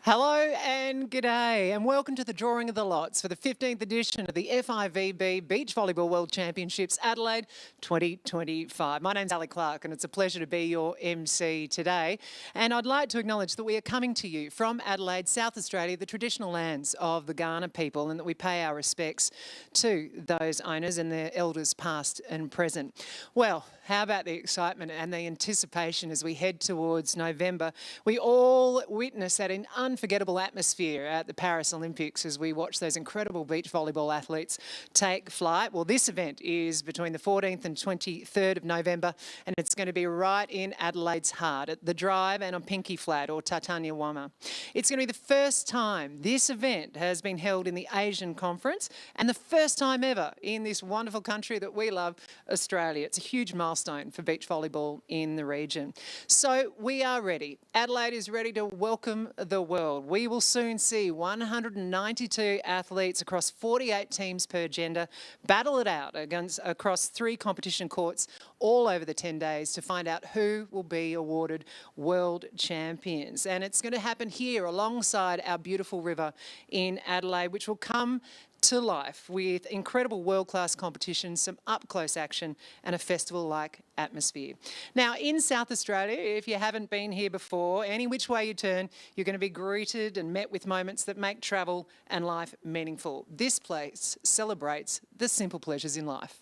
Hello and g'day and welcome to the drawing of the lots for the 15th edition of the FIVB Beach Volleyball World Championships Adelaide 2025. My name's Ali Clark and it's a pleasure to be your MC today. And I'd like to acknowledge that we are coming to you from Adelaide, South Australia, the traditional lands of the Kaurna people, and that we pay our respects to those owners and their elders past and present. Well, how about the excitement and the anticipation as we head towards November? We all witness that in unforgettable atmosphere at the Paris Olympics as we watch those incredible beach volleyball athletes take flight. Well, this event is between the 14th and 23rd of November, and it's going to be right in Adelaide's heart at the Drive and on Pinky Flat or Tatania Wama. It's going to be the first time this event has been held in the Asian Conference and the first time ever in this wonderful country that we love, Australia. It's a huge milestone for beach volleyball in the region. So we are ready. Adelaide is ready to welcome the world. We will soon see 192 athletes across 48 teams per gender battle it out across 3 competition courts all over the 10 days to find out who will be awarded world champions. And it's going to happen here alongside our beautiful river in Adelaide, which will come to life with incredible world-class competitions, some up-close action and a festival-like atmosphere. Now, in South Australia, if you haven't been here before, any which way you turn, you're going to be greeted and met with moments that make travel and life meaningful. This place celebrates the simple pleasures in life.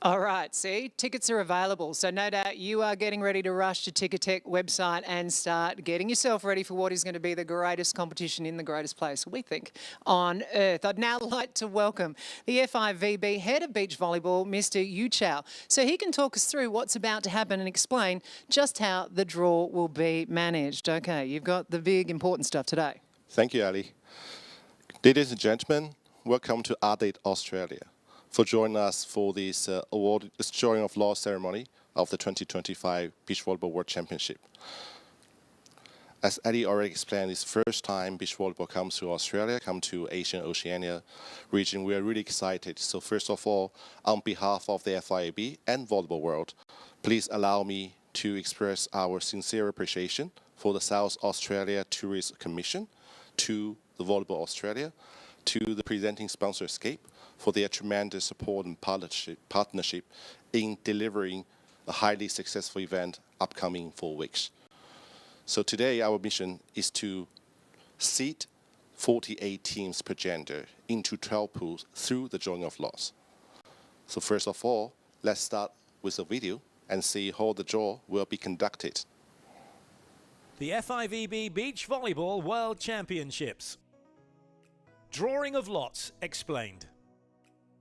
All right, see, tickets are available. So no doubt you are getting ready to rush to Ticketek website and start getting yourself ready for what is going to be the greatest competition in the greatest place, we think, on earth. I'd now like to welcome the FIVB Head of Beach Volleyball, Mr. Yu Chao, so he can talk us through what's about to happen and explain just how the draw will be managed. Okay, you've got the big important stuff today. Thank you, Ali. Ladies and gentlemen, welcome to Adelaide, Australia, for joining us for this drawing of law ceremony of the 2025 Beach Volleyball World Championship. As Ali already explained, it's the first time beach volleyball comes to Australia, come to Asian Oceania region. We are really excited. So first of all, on behalf of the FIVB and Volleyball World, please allow me to express our sincere appreciation for the South Australia Tourist Commission, to the Volleyball Australia, to the presenting sponsor Escape, for their tremendous support and partnership in delivering a highly successful event upcoming 4 weeks. So today our mission is to seed 48 teams per gender into 12 pools through the drawing of lots. So first of all, let's start with a video and see how the draw will be conducted. The FIVB Beach Volleyball World Championships. Drawing of lots explained.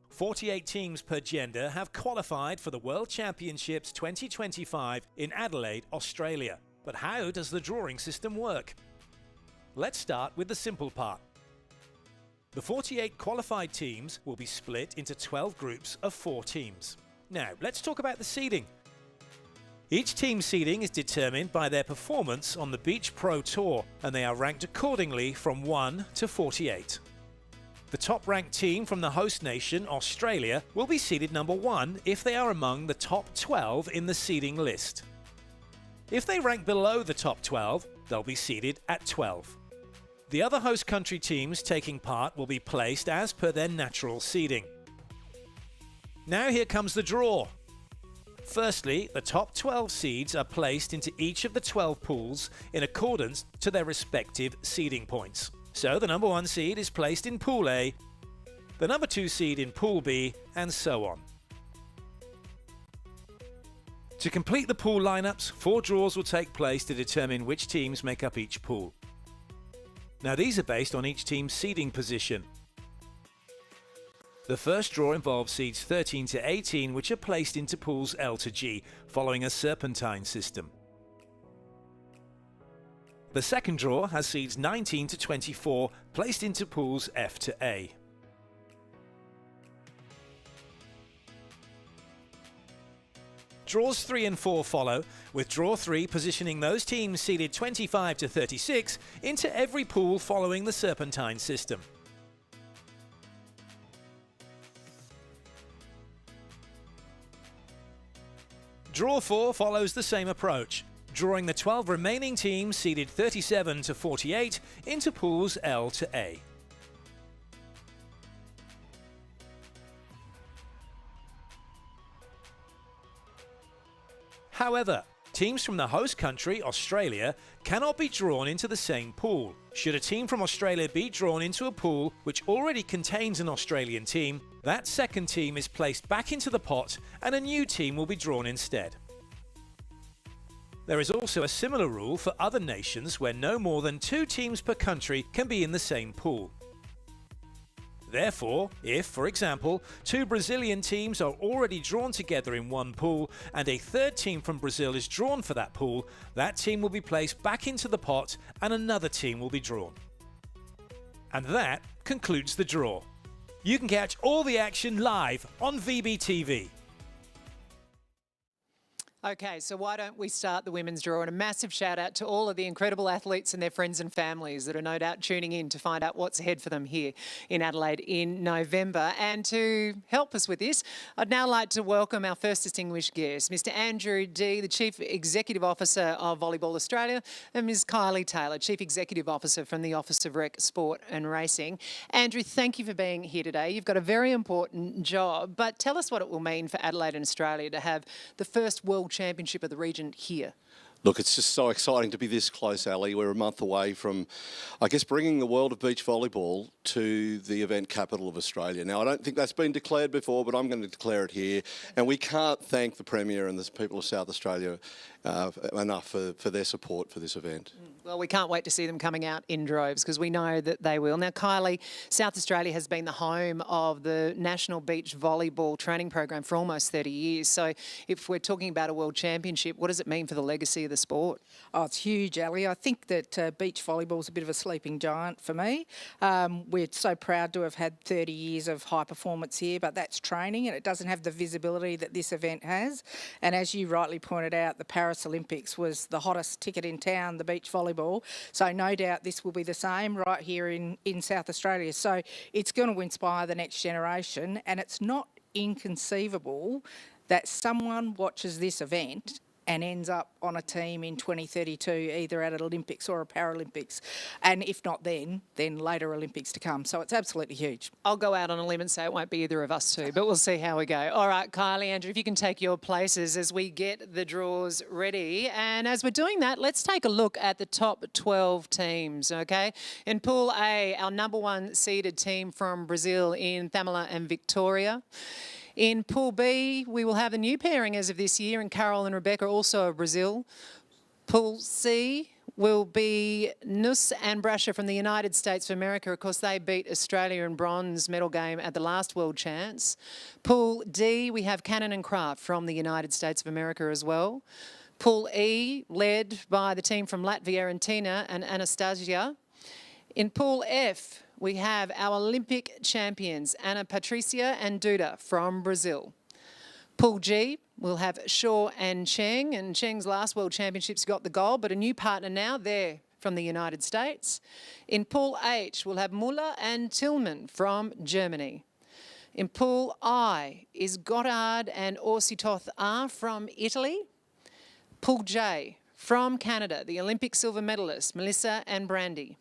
48 teams per gender have qualified for the World Championships 2025 in Adelaide, Australia. But how does the drawing system work? Let's start with the simple part. The 48 qualified teams will be split into 12 groups of 4 teams. Now, let's talk about the seeding. Each team's seeding is determined by their performance on the Beach Pro Tour, and they are ranked accordingly from 1 to 48. The top-ranked team from the host nation, Australia, will be seeded number 1 if they are among the top 12 in the seeding list. If they rank below the top 12, they'll be seeded at 12. The other host country teams taking part will be placed as per their natural seeding. Now here comes the draw. Firstly, the top 12 seeds are placed into each of the 12 pools in accordance to their respective seeding points. So the number 1 seed is placed in Pool A, the number 2 seed in Pool B, and so on. To complete the pool lineups, 4 draws will take place to determine which teams make up each pool. Now these are based on each team's seeding position. The first draw involves seeds 13 to 18, which are placed into pools L to G, following a serpentine system. The second draw has seeds 19 to 24 placed into pools F to A. Draws 3 and 4 follow, with draw 3 positioning those teams seeded 25 to 36 into every pool following the serpentine system. Draw 4 follows the same approach, drawing the 12 remaining teams seeded 37 to 48 into pools L to A. However, teams from the host country, Australia, cannot be drawn into the same pool. Should a team from Australia be drawn into a pool which already contains an Australian team, that second team is placed back into the pot and a new team will be drawn instead. There is also a similar rule for other nations where no more than 2 teams per country can be in the same pool. Therefore, if, for example, 2 Brazilian teams are already drawn together in one pool and a third team from Brazil is drawn for that pool, that team will be placed back into the pot and another team will be drawn. And that concludes the draw. You can catch all the action live on VBTV. Okay, so why don't we start the women's draw? And a massive shout out to all of the incredible athletes and their friends and families that are no doubt tuning in to find out what's ahead for them here in Adelaide in November. And to help us with this, I'd now like to welcome our first distinguished guest, Mr. Andrew Dee, the Chief Executive Officer of Volleyball Australia, and Ms. Kylie Taylor, Chief Executive Officer from the Office of Rec, Sport and Racing. Andrew, thank you for being here today. You've got a very important job, but tell us what it will mean for Adelaide and Australia to have the first World Championship of the region here. Look, it's just so exciting to be this close, Ali. We're a month away from, I guess, bringing the world of beach volleyball to the event capital of Australia. Now, I don't think that's been declared before, but I'm going to declare it here. And we can't thank the Premier and the people of South Australia enough for their support for this event. Well, we can't wait to see them coming out in droves because we know that they will. Now, Kylie, South Australia has been the home of the National Beach Volleyball Training Program for almost 30 years. So if we're talking about a World Championship, what does it mean for the legacy of the sport? Oh, it's huge, Ali. I think that beach volleyball is a bit of a sleeping giant for me. We're so proud to have had 30 years of high performance here, but that's training and it doesn't have the visibility that this event has. And as you rightly pointed out, the Paris Olympics was the hottest ticket in town, the beach volleyball. So no doubt this will be the same right here in South Australia. So it's going to inspire the next generation, and it's not inconceivable that someone watches this event and ends up on a team in 2032, either at an Olympics or a Paralympics. And if not then later Olympics to come. So it's absolutely huge. I'll go out on a limb and say it won't be either of us two, but we'll see how we go. All right, Kylie, Andrew, if you can take your places as we get the draws ready. And as we're doing that, let's take a look at the top 12 teams, okay? In Pool A, our number 1 seeded team from Brazil in Thamela and Victoria. In Pool B, we will have a new pairing as of this year, and Carol and Rebecca, also of Brazil. Pool C will be Nus and Brasher from the United States of America. Of course, they beat Australia in bronze medal game at the last World Champs. Pool D, we have Cannon and Kraft from the United States of America as well. Pool E, led by the team from Latvia, and Tina and Anastasia. In Pool F, we have our Olympic champions, Ana Patricia and Duda from Brazil. Pool G, we'll have Shaw and Cheng. And Cheng's last World Championships got the gold, but a new partner now, they're from the United States. In Pool H, we'll have Muller and Tillman from Germany. In Pool I is Goddard and Orsitoth are from Italy. Pool J, from Canada, the Olympic silver medalists, Melissa and Brandy.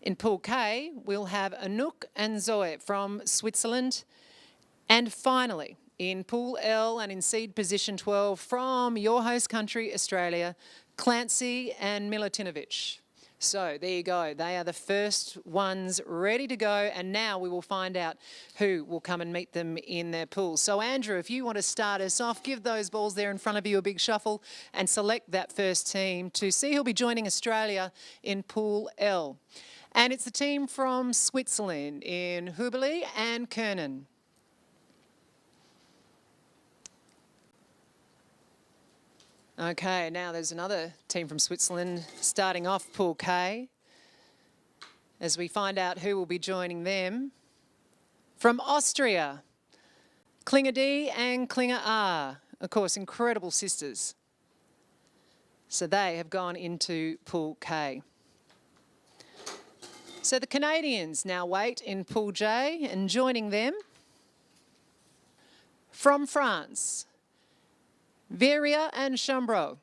In Pool K, we'll have Anouk and Zoe from Switzerland. And finally, in Pool L and in seed position 12 from your host country, Australia, Clancy and Milutinovic. So there you go. They are the first ones ready to go. And now we will find out who will come and meet them in their pools. So Andrew, if you want to start us off, give those balls there in front of you a big shuffle and select that first team to see who'll be joining Australia in Pool L. And it's the team from Switzerland in Hubeli and Kernan. Okay, now there's another team from Switzerland starting off Pool K as we find out who will be joining them. From Austria, Klinger D and Klinger R, of course, incredible sisters. So they have gone into Pool K. So the Canadians now wait in Pool J, and joining them from France, Veria and Chambreau.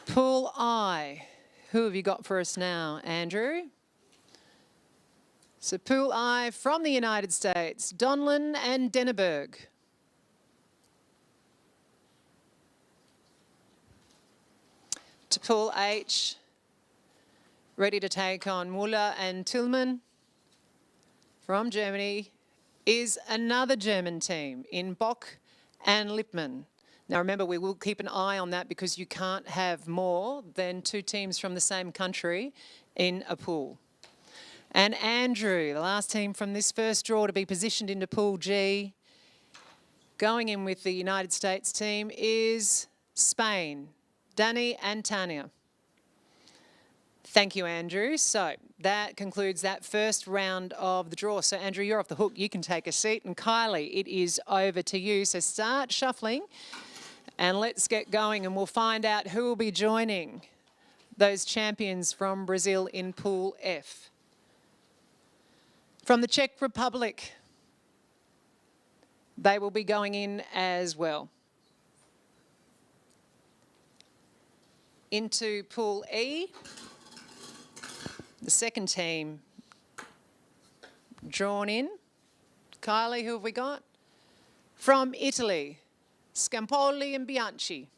Pool I. Who have you got for us now, Andrew? So Pool I from the United States, Donlin and Denneberg. To Pool H, ready to take on Muller and Tillman. From Germany is another German team in Bock and Lippmann. Now remember, we will keep an eye on that because you can't have more than 2 teams from the same country in a pool. And Andrew, the last team from this first draw to be positioned into Pool G, going in with the United States team is Spain, Danny and Tanya. Thank you, Andrew. So that concludes that first round of the draw. So Andrew, you're off the hook. You can take a seat. And Kylie, it is over to you. So start shuffling and let's get going, and we'll find out who will be joining those champions from Brazil in Pool F. From the Czech Republic, they will be going in as well. Into Pool E, the second team drawn in. Kylie, who have we got? From Italy, Scampoli and Bianchi.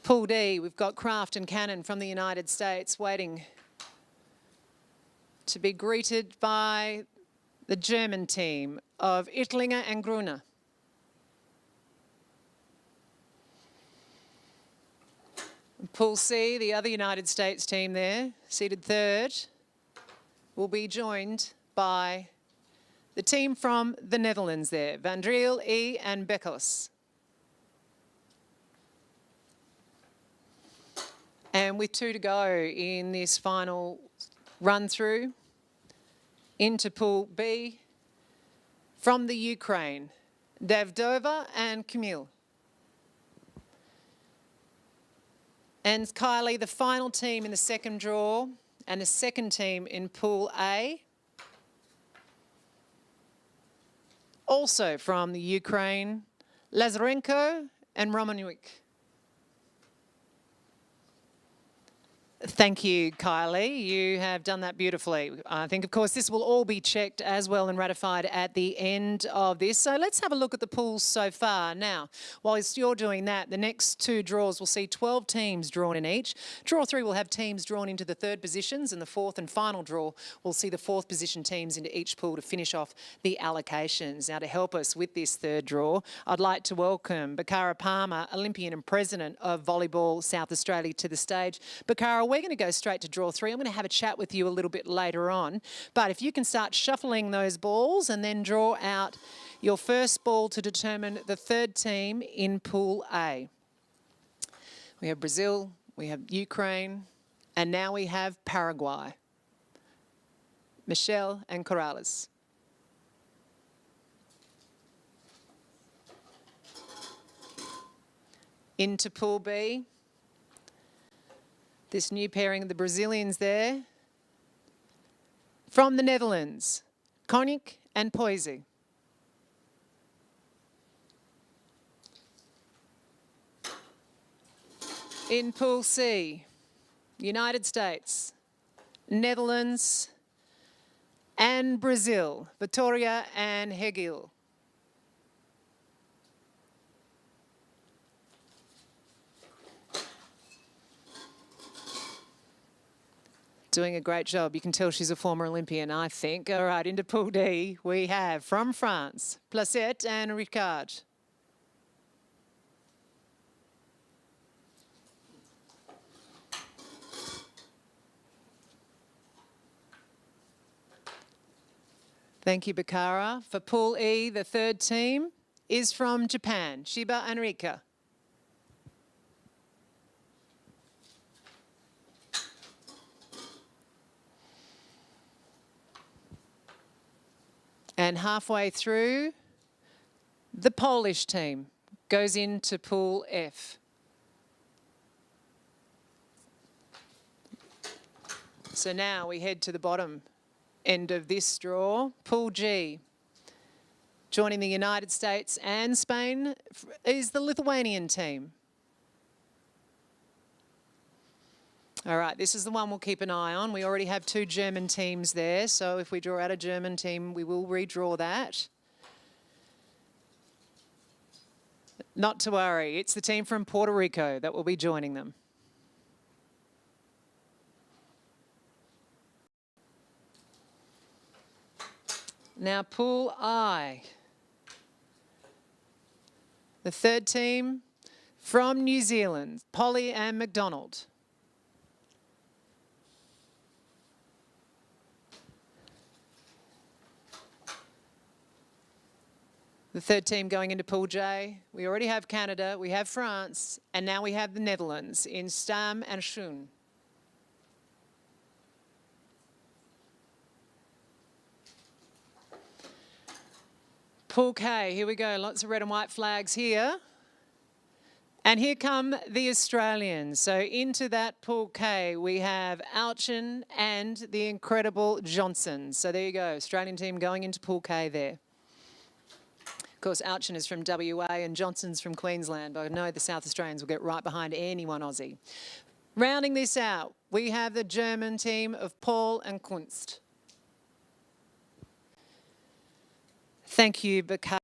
Pool D, we've got Kraft and Cannon from the United States waiting to be greeted by the German team of Ittlinger and Gruner. Pool C, the other United States team there, seated third, will be joined by the team from the Netherlands there, Van Driel, E and Beckos. And with 2 to go in this final run through, into Pool B, from the Ukraine, Davdova and Kamil. And Kylie, the final team in the second draw and the second team in Pool A, also from the Ukraine, Lazarenko and Romanuk. Thank you, Kylie. You have done that beautifully. I think, of course, this will all be checked as well and ratified at the end of this. So let's have a look at the pools so far. Now, whilst you're doing that, the next 2 draws will see 12 teams drawn in each. Draw 3 will have teams drawn into the 3rd positions, and the 4th and final draw will see the 4th position teams into each pool to finish off the allocations. Now, to help us with this 3rd draw, I'd like to welcome Bakara Palmer, Olympian and President of Volleyball South Australia, to the stage. Bakara, we're going to go straight to draw 3. I'm going to have a chat with you a little bit later on. But if you can start shuffling those balls and then draw out your first ball to determine the 3rd team in Pool A. We have Brazil, we have Ukraine, and now we have Paraguay. Michelle and Corrales. Into Pool B. This new pairing of the Brazilians there. From the Netherlands, Konik and Poise. In Pool C, United States, Netherlands and Brazil, Vitoria and Hegel. Doing a great job. You can tell she's a former Olympian, I think. All right, into Pool D, we have from France, Placette and Ricard. Thank you, Bakara. For Pool E, the third team is from Japan, Shiba and Rika. And halfway through, the Polish team goes into Pool F. So now we head to the bottom end of this draw. Pool G. Joining the United States and Spain is the Lithuanian team. All right, this is the one we'll keep an eye on. We already have 2 German teams there, so if we draw out a German team, we will redraw that. Not to worry, it's the team from Puerto Rico that will be joining them. Now, Pool I. The third team from New Zealand, Polly and McDonald. The third team going into Pool J. We already have Canada, we have France, and now we have the Netherlands in Stam and Schoen. Pool K, here we go. Lots of red and white flags here. And here come the Australians. So into that Pool K, we have Alchin and the incredible Johnson. So there you go, Australian team going into Pool K there. Of course, Alchin is from WA and Johnson's from Queensland, but I know the South Australians will get right behind anyone Aussie. Rounding this out, we have the German team of Paul and Kunst. Thank you, Bakar.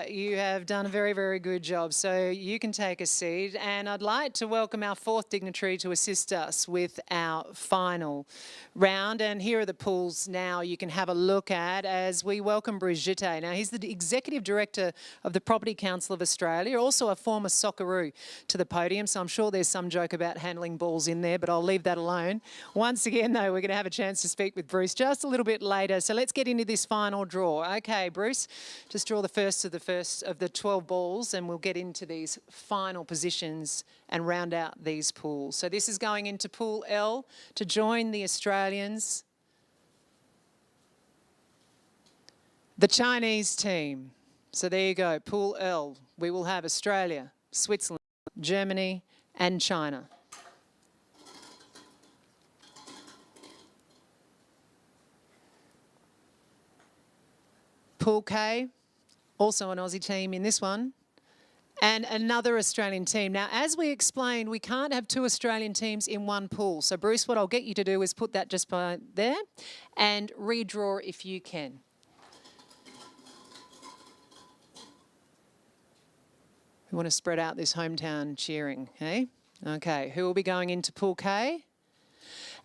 You have done a very, very good job. So you can take a seat. And I'd like to welcome our 4th dignitary to assist us with our final round. And here are the pools now you can have a look at as we welcome Brigitte. Now, he's the Executive Director of the Property Council of Australia, also a former Socceroo, to the podium. So I'm sure there's some joke about handling balls in there, but I'll leave that alone. Once again, though, we're going to have a chance to speak with Bruce just a little bit later. So let's get into this final draw. Okay, Bruce, just draw the first of the 12 balls and we'll get into these final positions and round out these pools. So this is going into Pool L to join the Australians. The Chinese team. So there you go, Pool L. We will have Australia, Switzerland, Germany and China. Pool K. Also an Aussie team in this one, and another Australian team. Now, as we explained, we can't have 2 Australian teams in one pool. So, Bruce, what I'll get you to do is put that just by there and redraw if you can. We want to spread out this hometown cheering, hey? Okay, who will be going into Pool K?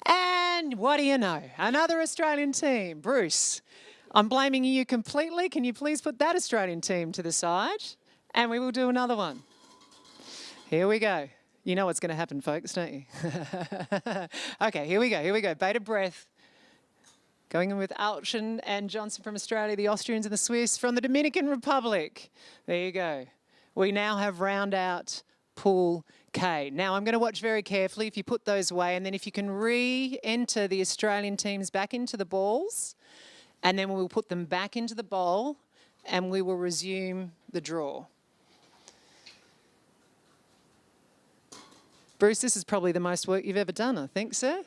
And what do you know? Another Australian team. Bruce, I'm blaming you completely. Can you please put that Australian team to the side? And we will do another one. Here we go. You know what's going to happen, folks, don't you? Okay, here we go. Bated breath. Going in with Alchin and Johnson from Australia, the Austrians and the Swiss from the Dominican Republic. There you go. We now have round out Pool K. Now, I'm going to watch very carefully if you put those away, and then if you can re-enter the Australian teams back into the balls, and then we'll put them back into the bowl and we will resume the draw. Bruce, this is probably the most work you've ever done, I think, sir.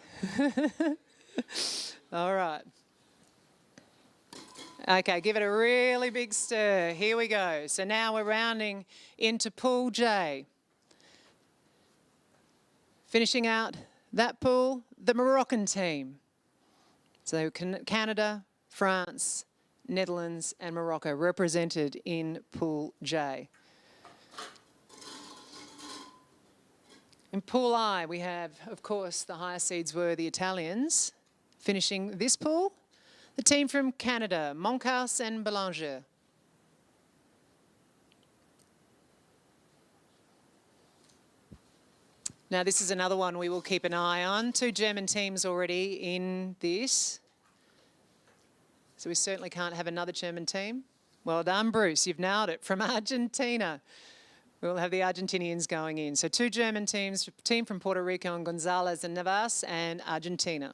All right. Okay, give it a really big stir. Here we go. So now we're rounding into Pool J. Finishing out that pool, the Moroccan team. So Canada, France, Netherlands and Morocco represented in Pool J. In Pool I, we have, of course, the higher seeds were the Italians. Finishing this pool, the team from Canada, Moncas and Belanger. Now, this is another one we will keep an eye on. 2 German teams already in this. So we certainly can't have another German team. Well done, Bruce. You've nailed it. From Argentina. We'll have the Argentinians going in. So 2 German teams, team from Puerto Rico and Gonzalez and Navas, and Argentina.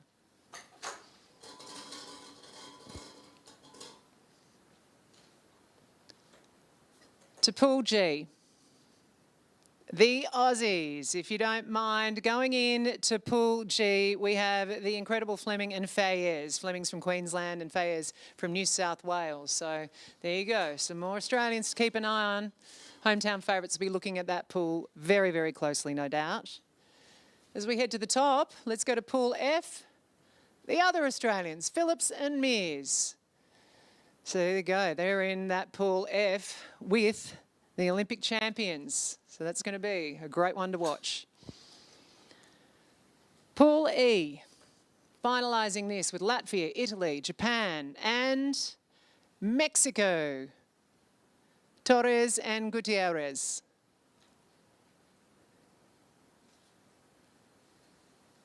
To Pool G. The Aussies, if you don't mind, going in to Pool G, we have the incredible Fleming and Fayez. Fleming's from Queensland and Fayez from New South Wales. So there you go. Some more Australians to keep an eye on. Hometown favourites will be looking at that pool very, very closely, no doubt. As we head to the top, let's go to Pool F. The other Australians, Phillips and Mears. So there you go. They're in that Pool F with the Olympic champions. So that's going to be a great one to watch. Pool E, finalising this with Latvia, Italy, Japan and Mexico. Torres and Gutierrez.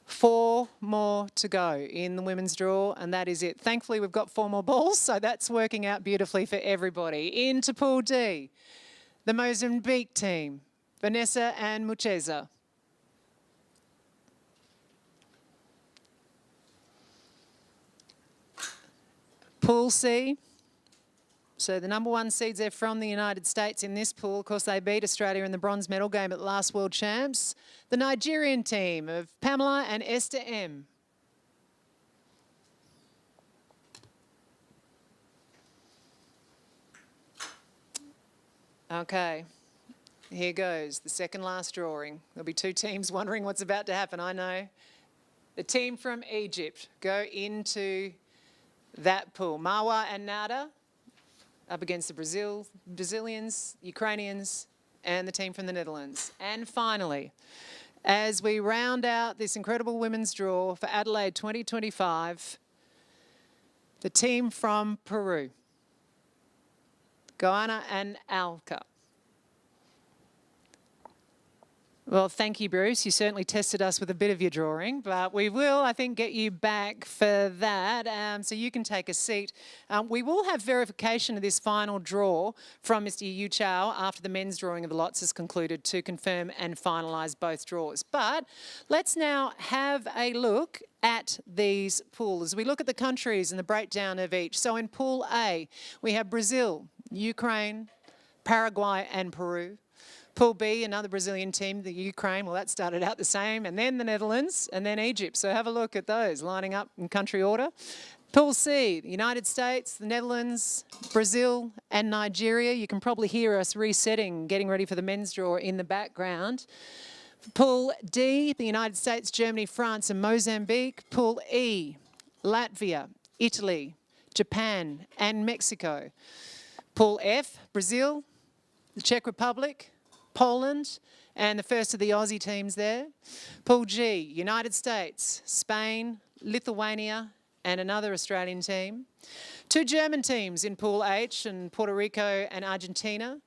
4 more to go in the women's draw, and that is it. Thankfully, we've got 4 more balls, so that's working out beautifully for everybody. Into Pool D, the Mozambique team, Vanessa and Mucheza. Pool C, so the number 1 seeds are from the United States in this pool. Of course, they beat Australia in the bronze medal game at the last World Champs. The Nigerian team of Pamela and Esther M. Okay, here goes the second last drawing. There'll be 2 teams wondering what's about to happen, I know. The team from Egypt go into that pool. Marwa and Nada up against the Brazilians, Ukrainians, and the team from the Netherlands. And finally, as we round out this incredible women's draw for Adelaide 2025, the team from Peru, Goana and Alka. Well, thank you, Bruce. You certainly tested us with a bit of your drawing, but we will, I think, get you back for that, so you can take a seat. We will have verification of this final draw from Mr. Yu Chao after the men's drawing of the lots is concluded to confirm and finalise both draws. But let's now have a look at these pools. We look at the countries and the breakdown of each. So in Pool A, we have Brazil, Ukraine, Paraguay and Peru. Pool B, another Brazilian team, the Ukraine, well, that started out the same, and then the Netherlands, and then Egypt. So have a look at those, lining up in country order. Pool C, the United States, the Netherlands, Brazil, and Nigeria. You can probably hear us resetting, getting ready for the men's draw in the background. Pool D, the United States, Germany, France, and Mozambique. Pool E, Latvia, Italy, Japan, and Mexico. Pool F, Brazil, the Czech Republic, Poland, and the first of the Aussie teams there. Pool G, United States, Spain, Lithuania, and another Australian team. 2 German teams in Pool H, and Puerto Rico and Argentina.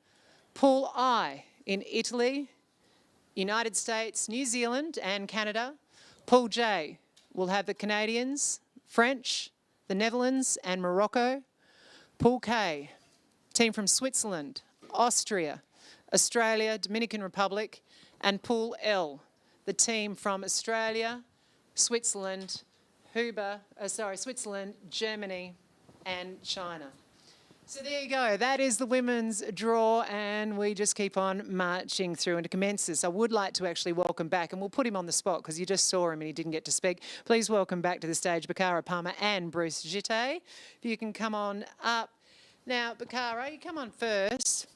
Pool I in Italy, United States, New Zealand, and Canada. Pool J will have the Canadians, French, the Netherlands, and Morocco. Pool K, team from Switzerland, Austria, Australia, Dominican Republic, and Pool L, the team from Australia, Switzerland, Switzerland, Germany, and China. So there you go. That is the women's draw, and we just keep on marching through. And to commence this, I would like to actually welcome back, and we'll put him on the spot because you just saw him and he didn't get to speak. Please welcome back to the stage Bakara Palmer and Bruce Gitte. If you can come on up. Now, Bakara, you come on first.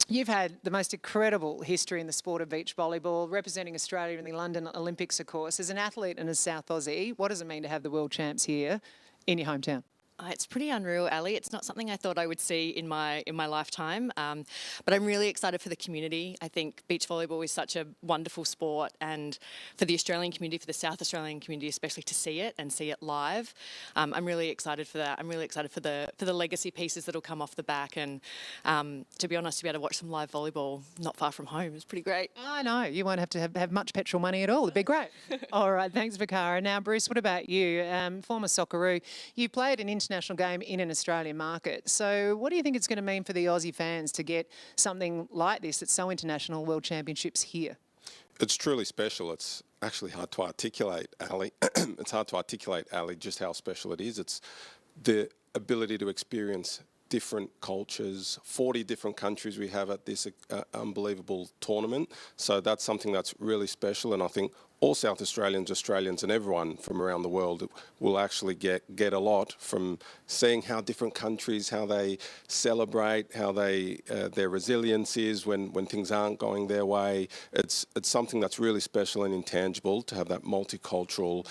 You've had the most incredible history in the sport of beach volleyball, representing Australia in the London Olympics, of course. As an athlete and a South Aussie, what does it mean to have the world champs here in your hometown? It's pretty unreal, Ali. It's not something I thought I would see in my lifetime, but I'm really excited for the community. I think beach volleyball is such a wonderful sport, and for the Australian community, for the South Australian community especially, to see it and see it live. I'm really excited for that. I'm really excited for the legacy pieces that'll come off the back, and to be honest, to be able to watch some live volleyball not far from home is pretty great. I know, you won't have to have much petrol money at all. It'd be great. All right, thanks, Bakara. Now, Bruce, what about you? Former Socceroo. You played an international game in an Australian market. So what do you think it's going to mean for the Aussie fans to get something like this that's so international, World Championships here? It's truly special. It's actually hard to articulate, Ali. It's hard to articulate, Ali, just how special it is. It's the ability to experience different cultures, 40 different countries we have at this unbelievable tournament. So that's something that's really special, and I think all South Australians and everyone from around the world will actually get a lot from seeing how different countries, how they celebrate, how they their resilience is when things aren't going their way. It's something that's really special and intangible to have that multicultural,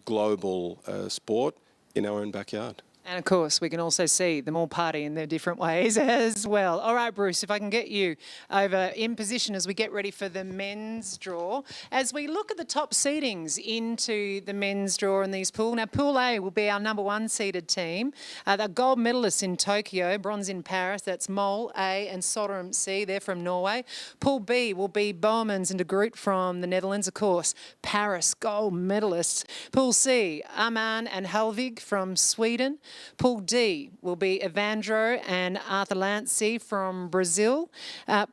global sport in our own backyard. And of course, we can also see them all party in their different ways as well. All right, Bruce, if I can get you over in position as we get ready for the men's draw. As we look at the top seedings into the men's draw in these pools. Now, Pool A will be our number 1 seeded team. The gold medalists in Tokyo, bronze in Paris. That's Mol A and Soderum C. They're from Norway. Pool B will be Bowmans and de Groot from the Netherlands, of course. Paris gold medalists. Pool C, Aman and Helvig from Sweden. Pool D will be Evandro and Arthur Lancey from Brazil.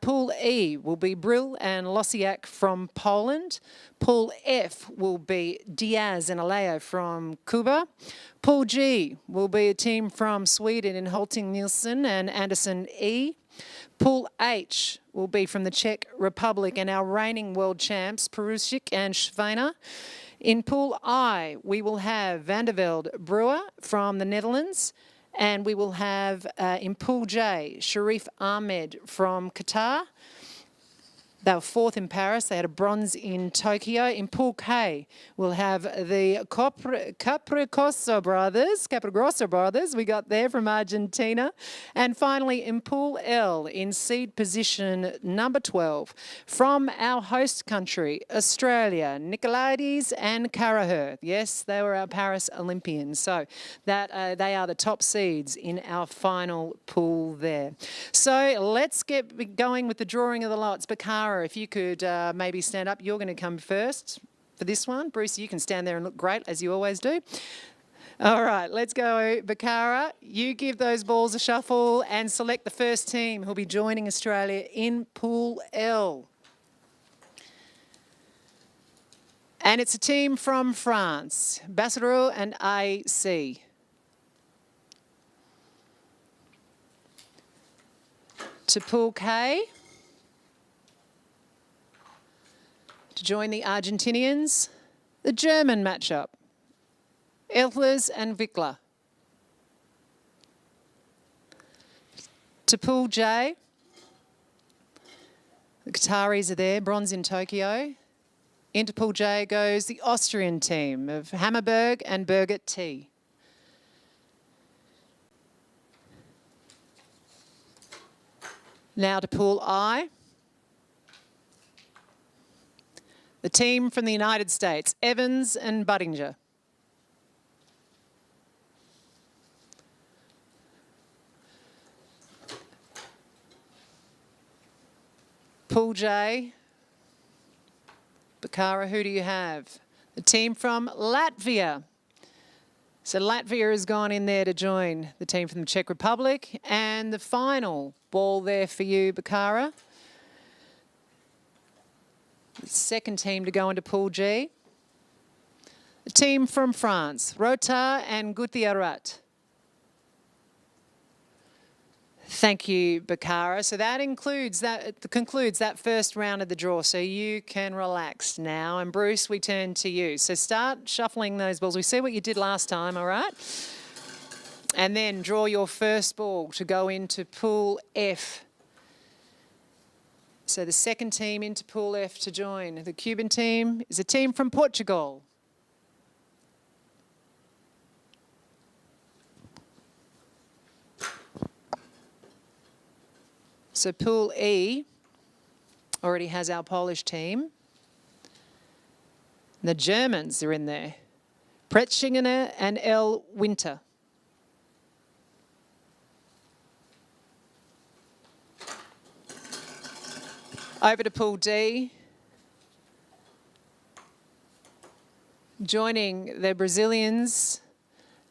Pool E will be Brill and Losiak from Poland. Pool F will be Diaz and Aleo from Cuba. Pool G will be a team from Sweden in Holting Nielsen and Anderson E. Pool H will be from the Czech Republic and our reigning world champs, Perusic and Schweiner. In Pool I, we will have Vandervelde Brewer from the Netherlands, and we will have, in Pool J, Sharif Ahmed from Qatar. They were 4th in Paris. They had a bronze in Tokyo. In Pool K, we'll have the Caprigrosso brothers. We got there from Argentina. And finally, in Pool L, in seed position number 12, from our host country, Australia, Nicolaides and Karaher. Yes, they were our Paris Olympians. So that they are the top seeds in our final pool there. So let's get going with the drawing of the lots. Bakara, if you could maybe stand up. You're going to come first for this one. Bruce, you can stand there and look great, as you always do. All right, let's go. Bakara, you give those balls a shuffle and select the first team who'll be joining Australia in Pool L. And it's a team from France, Bassereau and AC. To Pool K. To join the Argentinians, the German matchup, Eltlers and Wickler. To Pool J, the Qataris are there, bronze in Tokyo. Into Pool J goes the Austrian team of Hammerberg and Birgit T. Now to Pool I. The team from the United States, Evans and Buttinger. Pool J, Bakara, who do you have? The team from Latvia. So Latvia has gone in there to join the team from the Czech Republic. And the final ball there for you, Bakara. The second team to go into Pool G. The team from France, Rotard and Gutierrez. Thank you, Bakara. So that concludes that first round of the draw. So you can relax now. And Bruce, we turn to you. So start shuffling those balls. We see what you did last time, all right? And then draw your first ball to go into Pool F. So the second team into Pool F to join the Cuban team is a team from Portugal. So Pool E already has our Polish team. The Germans are in there. Pretzinger and L. Winter. Over to Pool D. Joining the Brazilians,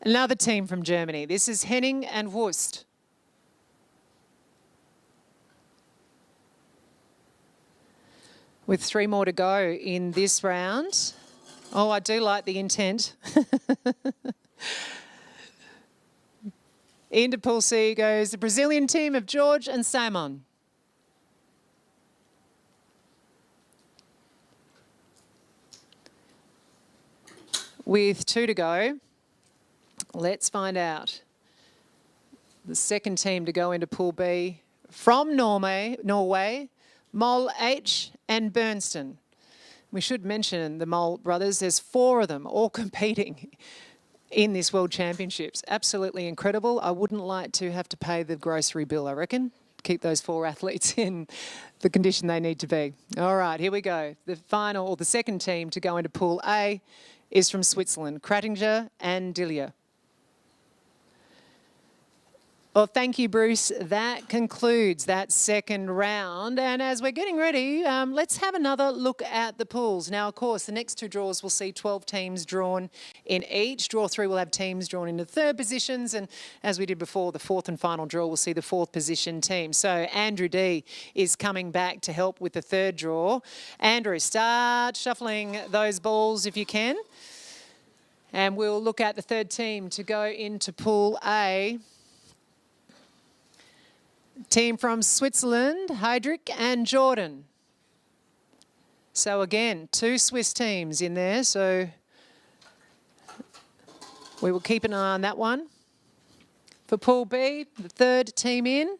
Another team from Germany. This is Henning and Wust. With 3 more to go in this round. Oh, I do like the intent. Into Pool C goes the Brazilian team of George and Simon. With 2 to go, let's find out. The second team to go into Pool B from Norway, Mol H and Bernston. We should mention the Mol brothers. There's 4 of them all competing in this World Championships. Absolutely incredible. I wouldn't like to have to pay the grocery bill, I reckon. Keep those 4 athletes in the condition they need to be. All right, here we go. The final, or the second team to go into Pool A is from Switzerland, Krattinger and Dillier. Well, thank you, Bruce. That concludes that second round. And as we're getting ready, let's have another look at the pools. Now, of course, the next 2 draws will see 12 teams drawn in each. Draw 3 will have teams drawn into third positions. And as we did before, the 4th and final draw will see the 4th position team. So Andrew D is coming back to help with the third draw. Andrew, start shuffling those balls if you can. And we'll look at the third team to go into Pool A. Team from Switzerland, Heydrich and Jordan. So again, 2 Swiss teams in there, so we will keep an eye on that one. For Pool B, the third team in.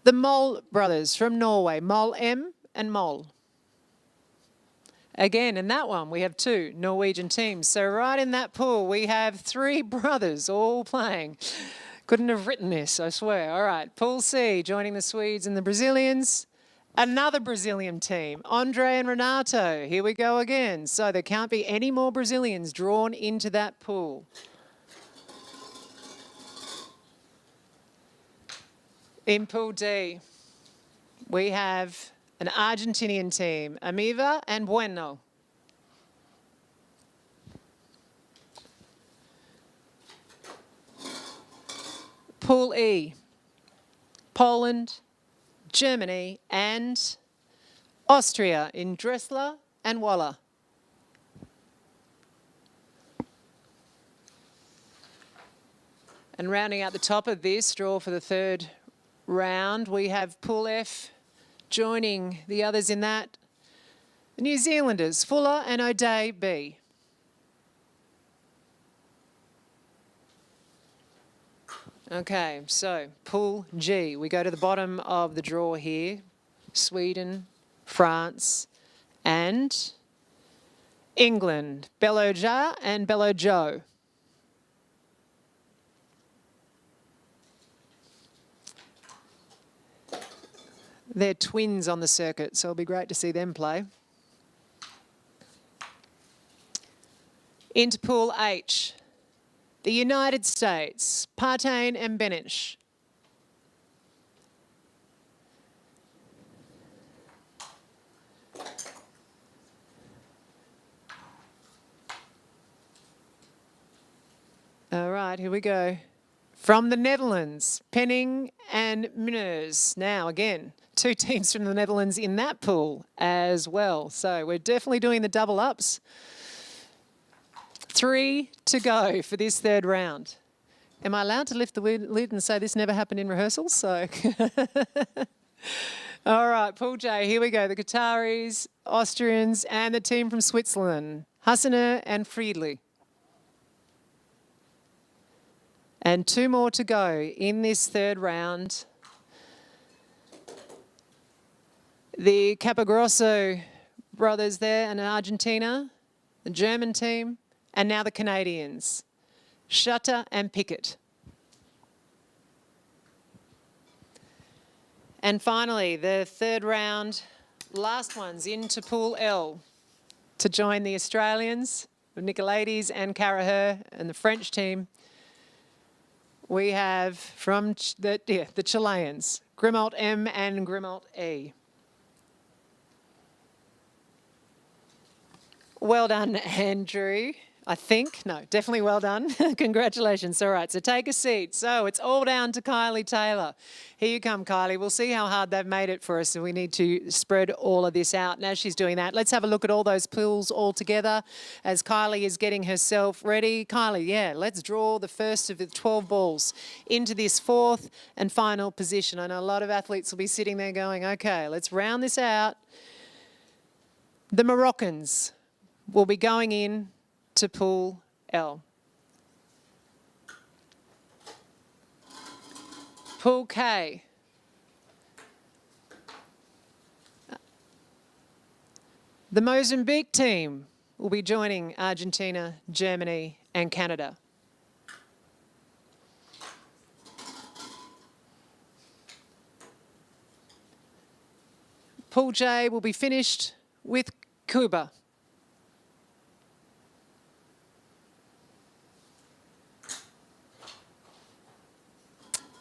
The Mol brothers from Norway, Mol M and Mol. Again, in that one, we have 2 Norwegian teams. So right in that pool, we have 3 brothers all playing. Couldn't have written this, I swear. All right, Pool C, joining the Swedes and the Brazilians. Another Brazilian team, Andre and Renato. Here we go again. So there can't be any more Brazilians drawn into that pool. In Pool D, we have an Argentinian team, Amiva and Bueno. Pool E, Poland, Germany and Austria in Dressler and Waller. And rounding out the top of this draw for the third round, we have Pool F, joining the others in that, the New Zealanders, Fuller and O'Day B. Okay, so Pool G. We go to the bottom of the draw here. Sweden, France and England. Belloja and Bellojo. They're twins on the circuit, so it'll be great to see them play. Into Pool H, the United States, Partain and Benish. All right, here we go. From the Netherlands, Penning and Munoz. Now, again, 2 teams from the Netherlands in that pool as well. So we're definitely doing the double ups. 3 to go for this third round. Am I allowed to lift the lid and say this never happened in rehearsals? So, all right, Pool J, here we go. The Qataris, Austrians and the team from Switzerland, Hassener and Friedli. And 2 more to go in this third round. The Capogrosso brothers there in Argentina, the German team, and now the Canadians, Shutter and Pickett. And finally, the third round, last ones into Pool L to join the Australians, Nicolaides and Caraher and the French team. We have from the Chileans, Grimault M and Grimault E. Well done, Andrew. I think. No, definitely well done. Congratulations. All right, so take a seat. So it's all down to Kylie Taylor. Here you come, Kylie. We'll see how hard they've made it for us, and we need to spread all of this out. And as she's doing that, let's have a look at all those pools all together as Kylie is getting herself ready. Kylie, yeah, let's draw the first of the 12 balls into this fourth and final position. I know a lot of athletes will be sitting there going, okay, let's round this out. The Moroccans will be going in to Pool L. Pool K. The Mozambique team will be joining Argentina, Germany and Canada. Pool J will be finished with Cuba.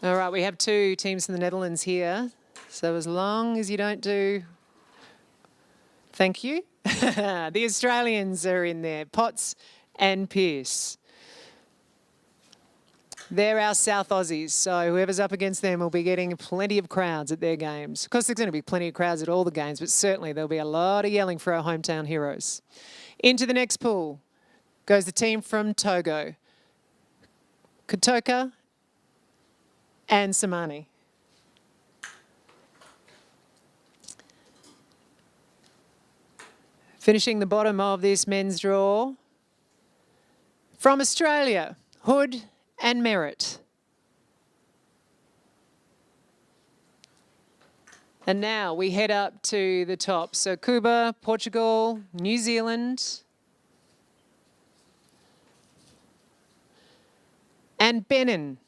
All right, we have two teams from the Netherlands here. So as long as you don't do... Thank you. The Australians are in there, Potts and Pearce. They're our South Aussies, so whoever's up against them will be getting plenty of crowds at their games. Of course, there's going to be plenty of crowds at all the games, but certainly there'll be a lot of yelling for our hometown heroes. Into the next pool goes the team from Togo. Kotoka and Samani. Finishing the bottom of this men's draw, from Australia, Hood and Merritt. And now we head up to the top. So Cuba, Portugal, New Zealand, and Benin.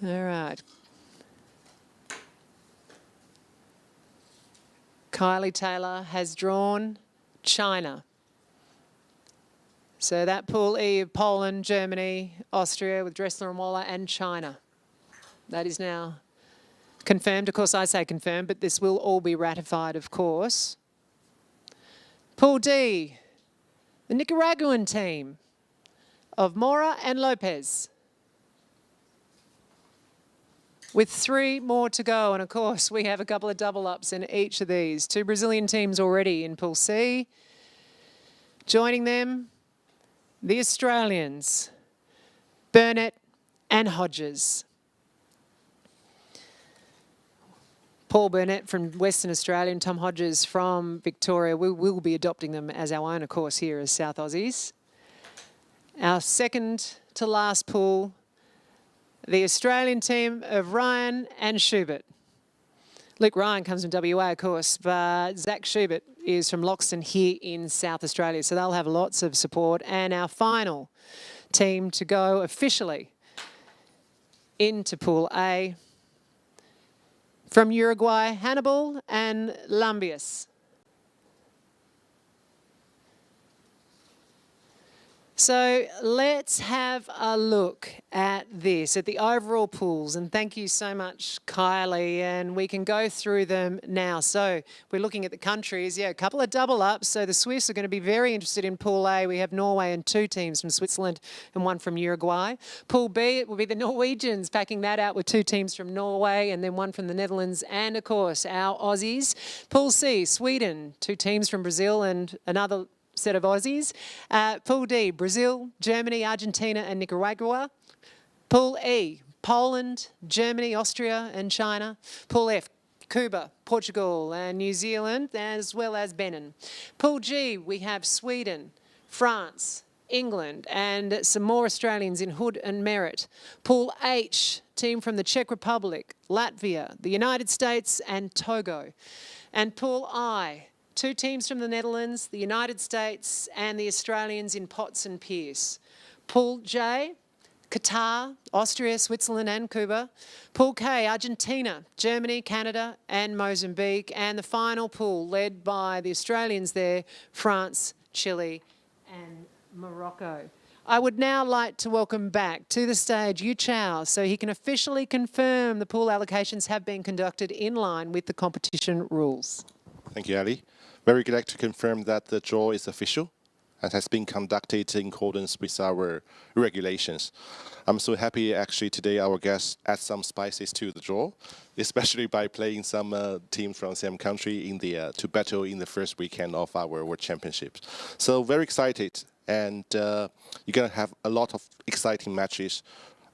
All right. Kylie Taylor has drawn China. So that pool E of Poland, Germany, Austria with Dressler and Waller and China. That is now confirmed. Of course, I say confirmed, but this will all be ratified, of course. Pool D, the Nicaraguan team of Mora and Lopez. With 3 more to go, and of course we have a couple of double ups in each of these. 2 Brazilian teams already in Pool C. Joining them, the Australians, Burnett and Hodges. Paul Burnett from Western Australia and Tom Hodges from Victoria. We will be adopting them as our own, of course, here as South Aussies. Our second to last pool, the Australian team of Ryan and Schubert. Luke Ryan comes from WA, of course, but Zach Schubert is from Loxton here in South Australia, so they'll have lots of support. And our final team to go officially into Pool A, from Uruguay, Hannibal and Lambius. So let's have a look at this, at the overall pools. And thank you so much, Kylie. And we can go through them now. So we're looking at the countries. Yeah, a couple of double ups. So the Swiss are going to be very interested in Pool A. We have Norway and 2 teams from Switzerland and 1 from Uruguay. Pool B, it will be the Norwegians packing that out with 2 teams from Norway and then 1 from the Netherlands. And, of course, our Aussies. Pool C, Sweden, 2 teams from Brazil and another set of Aussies. Pool D, Brazil, Germany, Argentina and Nicaragua. Pool E, Poland, Germany, Austria and China. Pool F, Cuba, Portugal and New Zealand, as well as Benin. Pool G, we have Sweden, France, England and some more Australians in Hood and Merritt. Pool H, team from the Czech Republic, Latvia, the United States and Togo. And Pool I, 2 teams from the Netherlands, the United States and the Australians in Potts and Pearce. Pool J, Qatar, Austria, Switzerland and Cuba. Pool K, Argentina, Germany, Canada and Mozambique. And the final pool led by the Australians there, France, Chile and Morocco. I would now like to welcome back to the stage Yu Chao so he can officially confirm the pool allocations have been conducted in line with the competition rules. Thank you, Ali. Very glad to confirm that the draw is official and has been conducted in accordance with our regulations. I'm so happy actually today our guests add some spices to the draw, especially by playing some teams from the same country in the to battle in the first weekend of our World Championships. So very excited, and you're going to have a lot of exciting matches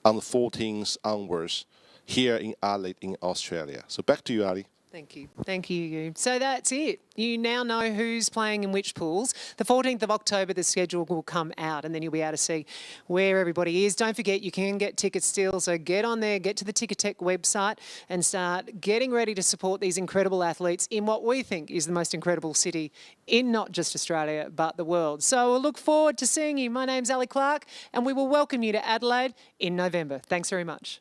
on the 14th onwards here in Adelaide in Australia. So back to you, Ali. Thank you. Thank you, Yu. So that's it. You now know who's playing in which pools. The 14th of October, the schedule will come out and then you'll be able to see where everybody is. Don't forget, you can get tickets still. So get on there, get to the Ticketek website and start getting ready to support these incredible athletes in what we think is the most incredible city in not just Australia, but the world. So we'll look forward to seeing you. My name's Ali Clark and we will welcome you to Adelaide in November. Thanks very much.